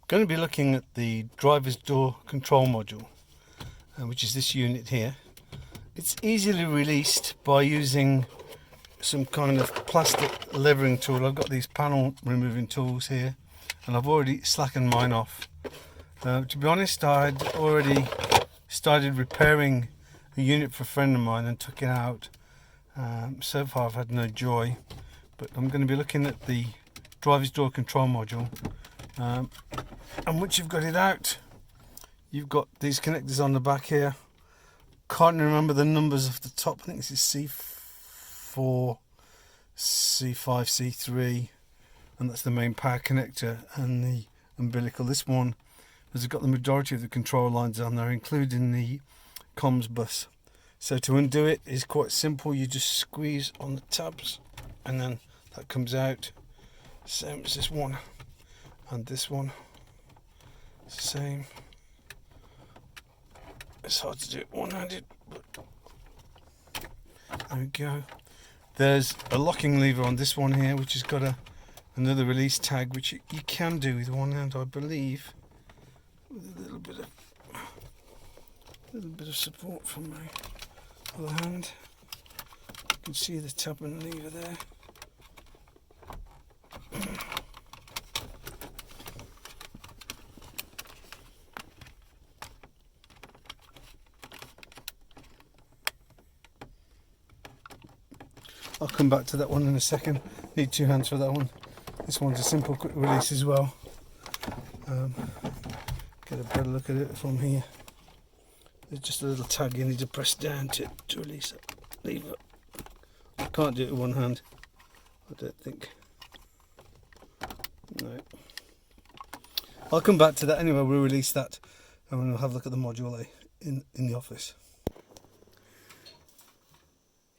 Going to be looking at the driver's door control module, which is this unit here. It's easily released by using some kind of plastic levering tool. I've got these panel removing tools here, and I've already slackened mine off. To be honest, I'd already started repairing a unit for a friend of mine and took it out. So far I've had no joy, but I'm going to be looking at the driver's door control module. And once you've got it out, you've got these connectors on the back here. Can't remember the numbers off the top. I think this is C4, C5, C3, and that's the main power connector and the umbilical. This one has got the majority of the control lines on there, including the comms bus. So to undo it is quite simple. You just squeeze on the tabs and then that comes out. Same as this one and this one. Same. It's hard to do it one-handed, but there we go. There's a locking lever on this one here, which has got another release tag, which you can do with one hand, I believe, with a little bit of support from my other hand. You can see the tab and lever there. I'll come back to that one in a second. Need two hands for that one. This one's a simple quick release as well. Get a better look at it from here. There's just a little tag you need to press down to release it. Lever. I can't do it with one hand, I don't think. No. I'll come back to that anyway. We'll release that and we'll have a look at the module in the office.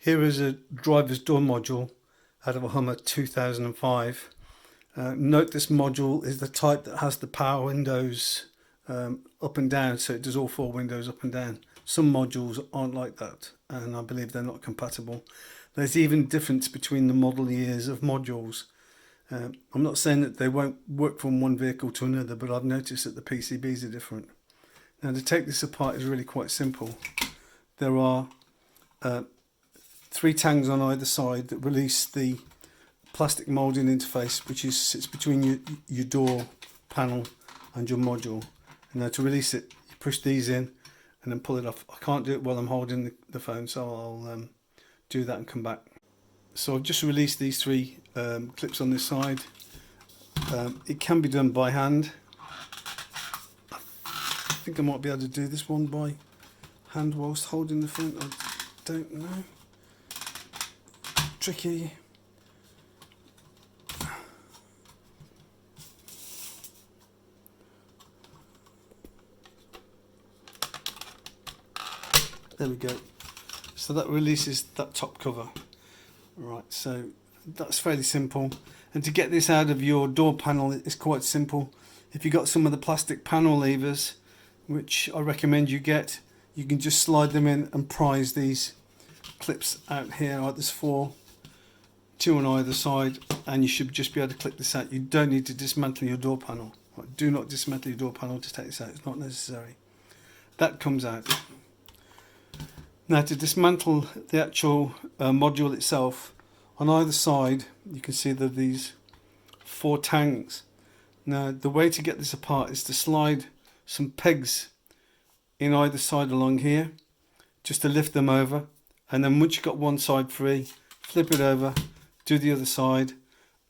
Here is a driver's door module out of a Hummer 2005. Note this module is the type that has the power windows up and down, so it does all four windows up and down. Some modules aren't like that, and I believe they're not compatible. There's even difference between the model years of modules. I'm not saying that they won't work from one vehicle to another, but I've noticed that the PCBs are different. Now to take this apart is really quite simple. There are 3 tangs on either side that release the plastic moulding interface, which sits between your door panel and your module. And now to release it, you push these in and then pull it off. I can't do it while I'm holding the phone, so I'll do that and come back. So I've just released these 3 clips on this side. It can be done by hand. I think I might be able to do this one by hand whilst holding the phone. I don't know. Tricky. There we go. So that releases that top cover. Right, so that's fairly simple. And to get this out of your door panel is quite simple. If you've got some of the plastic panel levers, which I recommend you get, you can just slide them in and prise these clips out here. Right, there's 4. 2 on either side, and you should just be able to click this out. You don't need to dismantle your door panel. Right, do not dismantle your door panel to take this out, it's not necessary. That comes out. Now to dismantle the actual module itself, on either side you can see that these 4 tangs. Now the way to get this apart is to slide some pegs in either side along here, just to lift them over, and then once you've got one side free, flip it over, do the other side,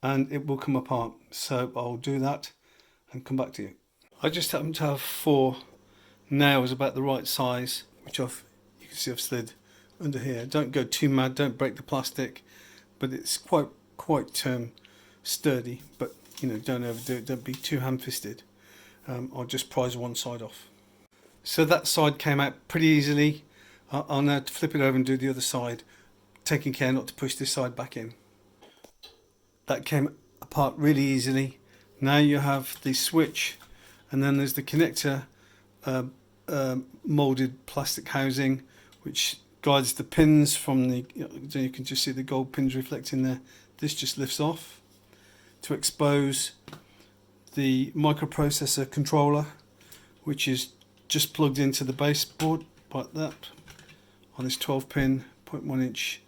and it will come apart. So I'll do that and come back to you. I just happen to have 4 nails about the right size, which you can see I've slid under here. Don't go too mad, don't break the plastic, but it's quite sturdy, but you know, don't overdo it, don't be too ham-fisted. I'll just prise one side off. So that side came out pretty easily. I'll now flip it over and do the other side, taking care not to push this side back in. That came apart really easily. Now you have the switch, and then there's the connector moulded plastic housing, which guides the pins from the, you can just see the gold pins reflecting there. This just lifts off to expose the microprocessor controller, which is just plugged into the baseboard like that on this 12-pin 0.1 inch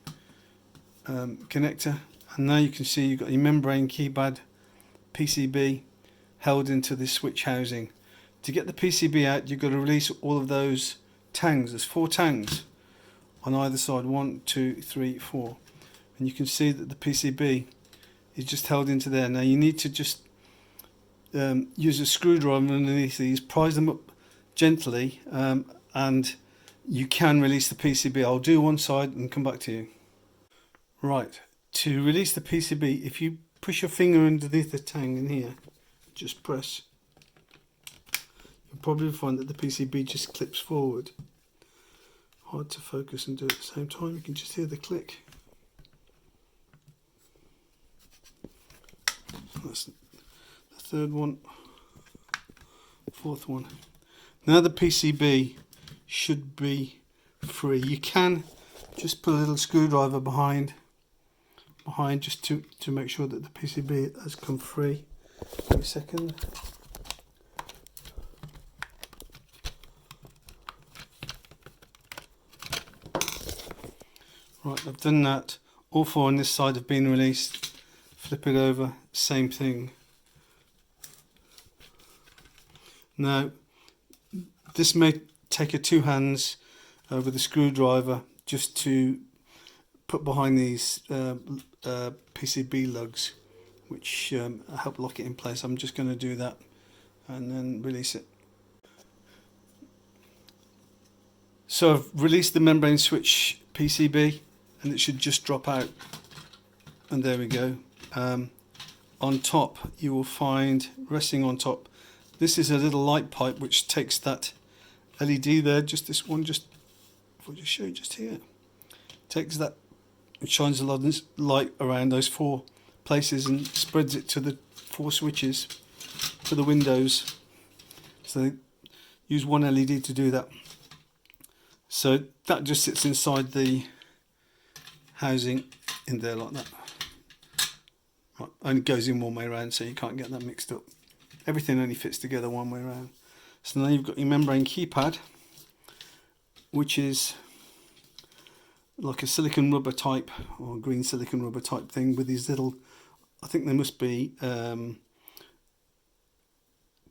connector. And now you can see you've got your membrane keypad PCB held into this switch housing. To get the PCB out, you've got to release all of those tangs. There's 4 tangs on either side, 1, 2, 3, 4, and you can see that the PCB is just held into there. Now you need to just use a screwdriver underneath these, prise them up gently, and you can release the PCB. I'll do one side and come back to you. Right, to release the PCB, if you push your finger underneath the tang in here, just press, you'll probably find that the PCB just clips forward. Hard to focus and do it at the same time. You can just hear the click. That's the third one, fourth one. Now the PCB should be free. You can just put a little screwdriver behind just to make sure that the PCB has come free. Give me a second. Right, I've done that. All 4 on this side have been released. Flip it over, same thing. Now, this may take a 2 hands with a screwdriver just to put behind these PCB lugs, which help lock it in place. I'm just going to do that and then release it. So I've released the membrane switch PCB, and it should just drop out, and there we go. On top you will find, resting on top, this is a little light pipe which takes that LED there, just this one, just I'll just show you just here, takes that and shines a lot of light around those 4 places and spreads it to the 4 switches to the windows. So they use one LED to do that. So that just sits inside the housing in there like that. Right, only goes in one way around, so you can't get that mixed up. Everything only fits together one way around. So now you've got your membrane keypad, which is like a silicon rubber type or green silicon rubber type thing with these little, I think they must be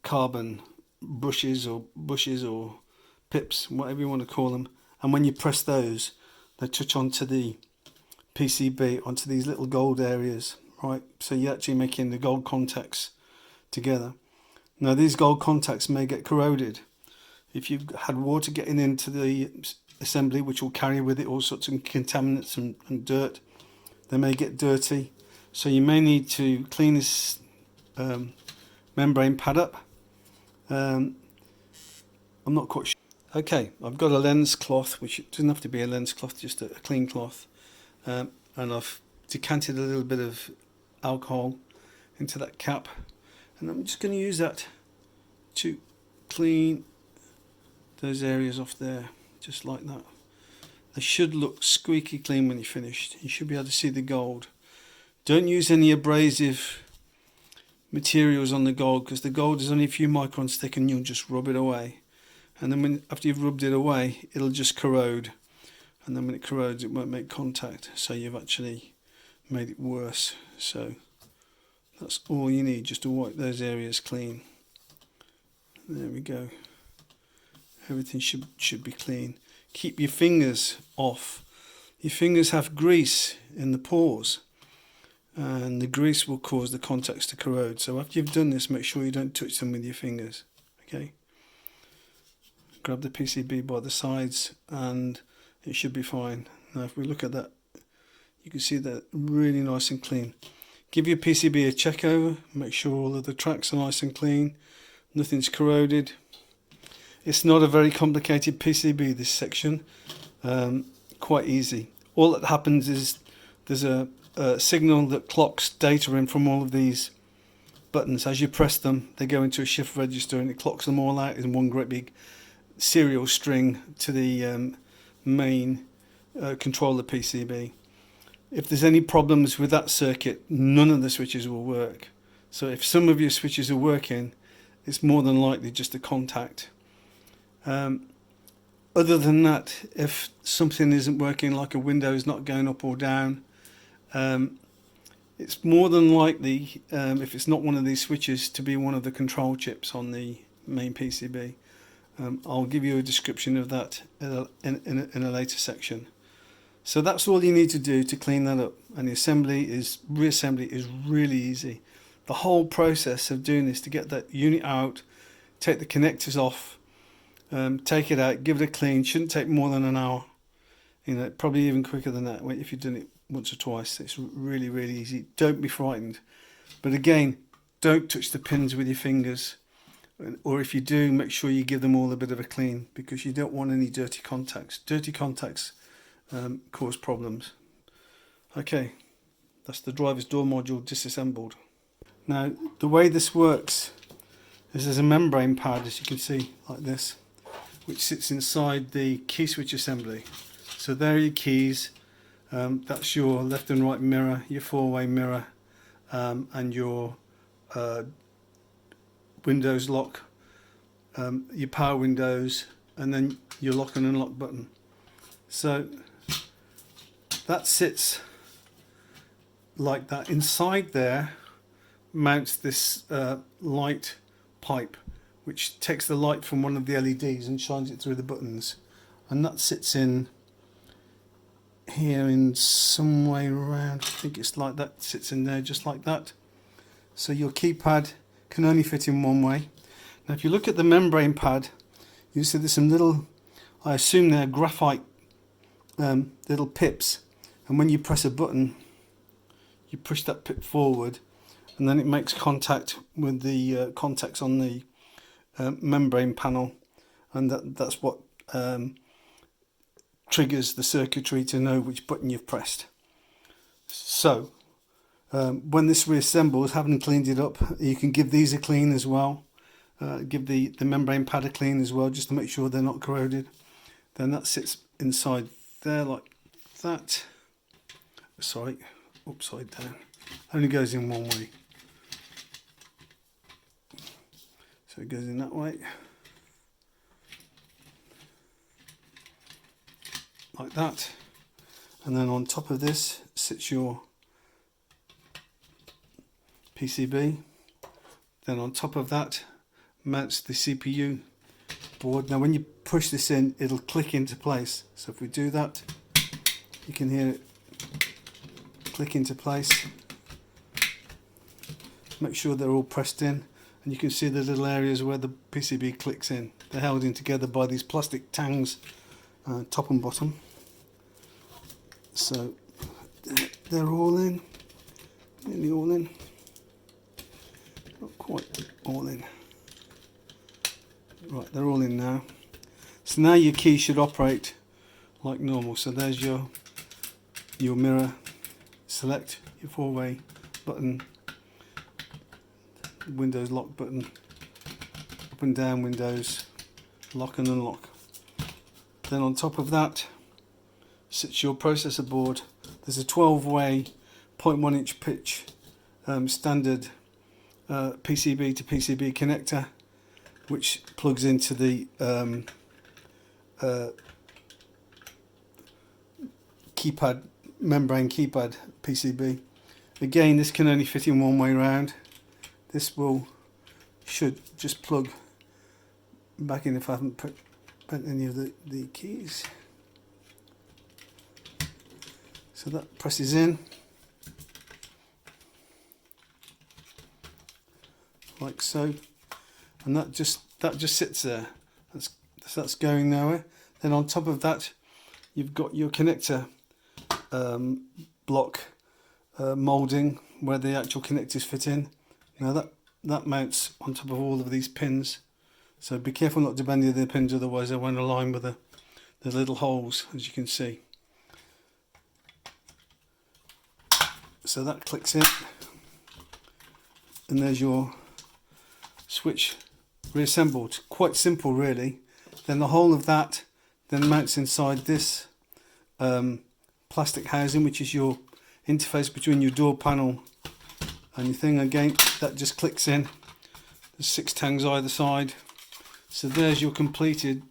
carbon bushes or pips, whatever you want to call them. And when you press those, they touch onto the PCB, onto these little gold areas, right? So you're actually making the gold contacts together. Now these gold contacts may get corroded. If you've had water getting into the assembly, which will carry with it all sorts of contaminants and dirt, they may get dirty. So you may need to clean this membrane pad up. I'm not quite sure. Okay, I've got a lens cloth, which it doesn't have to be a lens cloth, just a clean cloth, and I've decanted a little bit of alcohol into that cap, and I'm just going to use that to clean those areas off there, just like that. They should look squeaky clean when you're finished. You should be able to see the gold. Don't use any abrasive materials on the gold, because the gold is only a few microns thick and you'll just rub it away. And then after you've rubbed it away, it'll just corrode. And then when it corrodes, it won't make contact. So you've actually made it worse. So that's all you need, just to wipe those areas clean. There we go. Everything should be clean. Keep your fingers off. Your fingers have grease in the pores, and the grease will cause the contacts to corrode. So after you've done this, make sure you don't touch them with your fingers. Okay. Grab the PCB by the sides and it should be fine. Now if we look at that, you can see that really nice and clean. Give your PCB a check over, make sure all of the tracks are nice and clean, nothing's corroded. It's not a very complicated PCB, this section, quite easy. All that happens is there's a signal that clocks data in from all of these buttons. As you press them, they go into a shift register and it clocks them all out in one great big serial string to the main controller PCB. If there's any problems with that circuit, none of the switches will work. So if some of your switches are working, it's more than likely just a contact. Other than that, if something isn't working, like a window is not going up or down, it's more than likely, if it's not one of these switches, to be one of the control chips on the main PCB. I'll give you a description of that in a later section. So that's all you need to do to clean that up, and the reassembly is really easy. The whole process of doing this, to get that unit out, take the connectors off, take it out, give it a clean, shouldn't take more than an hour. You know, probably even quicker than that if you've done it once or twice. It's really, really easy. Don't be frightened. But again, don't touch the pins with your fingers. Or if you do, make sure you give them all a bit of a clean, because you don't want any dirty contacts. Dirty contacts cause problems. Okay, that's the driver's door module disassembled. Now, the way this works is there's a membrane pad, as you can see, like this, which sits inside the key switch assembly. So there are your keys. That's your left and right mirror, your four-way mirror, and your Windows lock, your power windows, and then your lock and unlock button. So that sits like that. Inside there mounts this light pipe, which takes the light from one of the LEDs and shines it through the buttons, and that sits in here in some way around. I think it's like that, sits in there just like that. So your keypad can only fit in one way. Now if you look at the membrane pad, you see there's some little, I assume they're graphite little pips, and when you press a button, you push that pip forward, and then it makes contact with the contacts on the membrane panel, and that's what triggers the circuitry to know which button you've pressed. So when this reassembles, having cleaned it up, you can give these a clean as well. Give the membrane pad a clean as well, just to make sure they're not corroded. Then that sits inside there like that. Sorry, upside down. Only goes in one way. So it goes in that way. Like that. And then on top of this sits your PCB. Then on top of that mounts the CPU board. Now when you push this in, it'll click into place. So if we do that, you can hear it click into place. Make sure they're all pressed in, and you can see the little areas where the PCB clicks in. They're held in together by these plastic tangs, top and bottom. So they're all in, nearly all in, not quite all in. Right, they're all in now. So now your key should operate like normal. So there's your mirror, select your four-way button, Windows lock button, up and down windows, lock and unlock. Then on top of that sits your processor board. There's a 12-way 0.1 inch pitch standard PCB to PCB connector, which plugs into the keypad, membrane keypad PCB. Again, this can only fit in one way round. This should just plug back in if I haven't put any of the keys. So that presses in like so, and that just sits there. That's going nowhere. Then on top of that, you've got your connector block moulding where the actual connectors fit in. Now that mounts on top of all of these pins, so be careful not to bend any of the pins, otherwise they won't align with the little holes, as you can see. So that clicks in, and there's your switch reassembled. Quite simple really. Then the whole of that then mounts inside this plastic housing, which is your interface between your door panel and your thing again, that just clicks in. There's 6 tongues either side. So there's your completed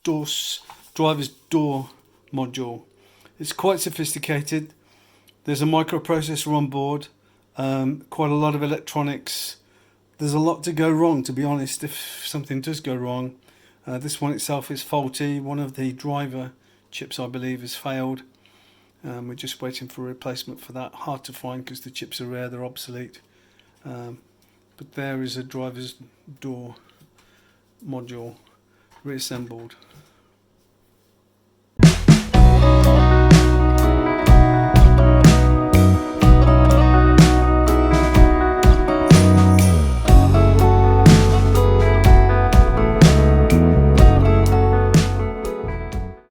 driver's door module. It's quite sophisticated. There's a microprocessor on board, quite a lot of electronics. There's a lot to go wrong, to be honest, if something does go wrong. This one itself is faulty. One of the driver chips, I believe, has failed. We're just waiting for a replacement for that. Hard to find because the chips are rare, they're obsolete. But there is a driver's door module reassembled.